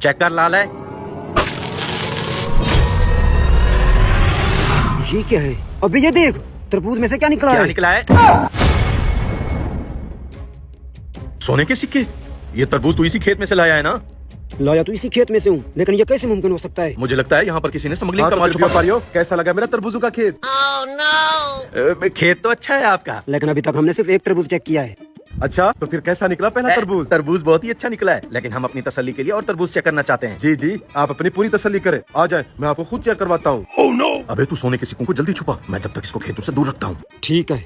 Check कर लाल है। ये क्या है? अबे ये देख, तरबूज में से क्या निकला क्या है? निकला है? सोने के सिक्के। ये तरबूज तू इसी खेत में से लाया है ना? लाया तो इसी खेत में से हूँ, लेकिन ये कैसे मुमकिन हो सकता है? मुझे लगता है यहाँ पर किसी ने स्मगलिंग का तो माल फिर छुपा। व्यापारियों, कैसा लगा मेरा तरबूजों का खेत? खेत तो अच्छा है आपका। लेकिन अभी तक हमने सिर्फ एक तरबूज चेक किया है। अच्छा, तो फिर कैसा निकला पहला तरबूज? तरबूज बहुत ही अच्छा निकला है, लेकिन हम अपनी तसल्ली के लिए और तरबूज चेक करना चाहते हैं। जी जी, आप अपनी पूरी तसल्ली करें। आ जाए, मैं आपको खुद चेक करवाता हूँ। Oh no! अबे तू सोने के सिक्कों को जल्दी छुपा, मैं जब तक इसको खेतों से दूर रखता हूँ। ठीक है।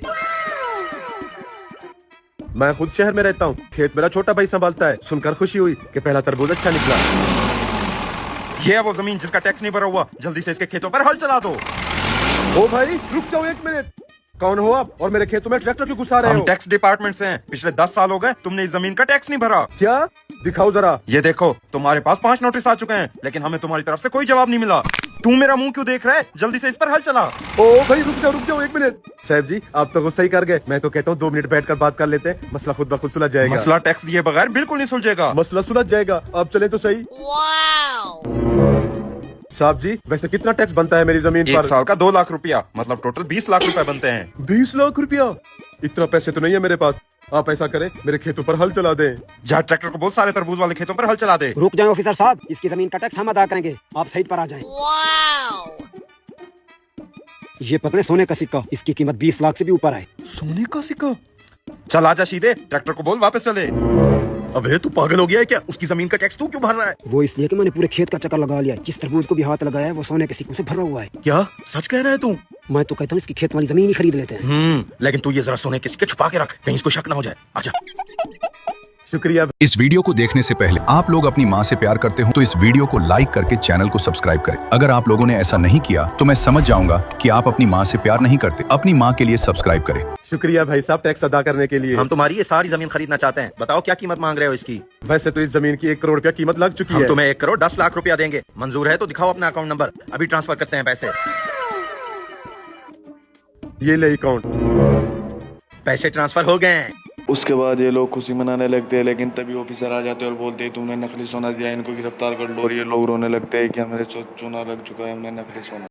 मैं खुद शहर में रहता हूँ, खेत मेरा छोटा भाई संभालता है। सुनकर खुशी हुई कि पहला तरबूज अच्छा निकला। ये है वो जमीन जिसका टैक्स नहीं भरा हुआ, जल्दी से इसके खेतों पर हल चला दो। ओ भाई, रुक जाओ 1 मिनट। कौन हो आप और मेरे खेतों में ट्रैक्टर क्यों घुसा रहे हम हो? टैक्स डिपार्टमेंट से हैं। पिछले 10 साल हो गए तुमने इस जमीन का टैक्स नहीं भरा। क्या? दिखाओ जरा। ये देखो, तुम्हारे पास 5 नोटिस आ चुके हैं, लेकिन हमें तुम्हारी तरफ से कोई जवाब नहीं मिला। तू मेरा मुंह क्यों देख रहा है? जल्दी से इस पर हल चला। ओ भाई, रुक जाओ 1 मिनट। साहब जी, आप तो गुस्सा ही कर गए। मैं तो कहता हूँ 2 मिनट बैठकर बात कर लेते हैं, मसला खुद ब खुद सुलझ जाएगा। मसला टैक्स दिए बगैर बिल्कुल नहीं सुलझेगा। मसला सुलझ जाएगा, आप चले तो सही। साहब जी, वैसे कितना टैक्स बनता है मेरी जमीन एक पर? साल का 2 लाख रुपया, मतलब टोटल 20 लाख रुपए बनते हैं। 20 लाख रुपया? इतना पैसे तो नहीं है मेरे पास। आप ऐसा करें, मेरे खेतों पर हल चला दें। जहाँ ट्रैक्टर को बहुत सारे तरबूज वाले खेतों पर हल चला दे। रुक जाए ऑफिसर साहब, इसकी जमीन का टैक्स हम अदा करेंगे, आप साइड पर आ जाएं। ये पकड़े सोने का सिक्का, इसकी कीमत 20 लाख से भी ऊपर है। सोने का सिक्का? चल आजा सीधे, ट्रैक्टर को बोल वापस चले। अबे तू पागल हो गया है क्या? उसकी जमीन का टैक्स तू क्यों भर रहा है? वो इसलिए कि मैंने पूरे खेत का चक्कर लगा लिया है। जिस तरबूज को भी हाथ लगाया है वो सोने के सिक्कों से भरा हुआ है। क्या सच कह रहा है तू? मैं तो कहता हूँ इसकी खेत वाली जमीन ही खरीद लेते हैं। लेकिन तू ये जरा सोने के सिक्के छुपा के रख, कहीं इसको शक ना हो जाए। आजा। शुक्रिया। इस वीडियो को देखने से पहले आप लोग अपनी माँ से प्यार करते हो तो इस वीडियो को लाइक करके चैनल को सब्सक्राइब करें। अगर आप लोगों ने ऐसा नहीं किया तो मैं समझ जाऊंगा कि आप अपनी माँ से प्यार नहीं करते। अपनी माँ के लिए सब्सक्राइब करें। शुक्रिया भाई साहब, टैक्स अदा करने के लिए। हम तुम्हारी ये सारी जमीन खरीदना चाहते हैं, बताओ क्या कीमत मांग रहे हो इसकी? वैसे तो इस जमीन की 1 करोड़ रुपया कीमत लग चुकी हम है। तुम्हें 1 करोड़ 10 लाख रुपया देंगे। मंजूर है तो दिखाओ अपना अकाउंट नंबर, अभी ट्रांसफर करते हैं पैसे। ये ले अकाउंट। पैसे ट्रांसफर हो गए हैं। उसके बाद ये लोग खुशी मनाने लगते हैं, लेकिन तभी ऑफिसर आ जाते हैं और बोलते हैं तुमने नकली सोना दिया, इनको गिरफ्तार कर लो। और ये लोग रोने लगते हैं कि हमारे चूना लग चुका है, हमने नकली सोना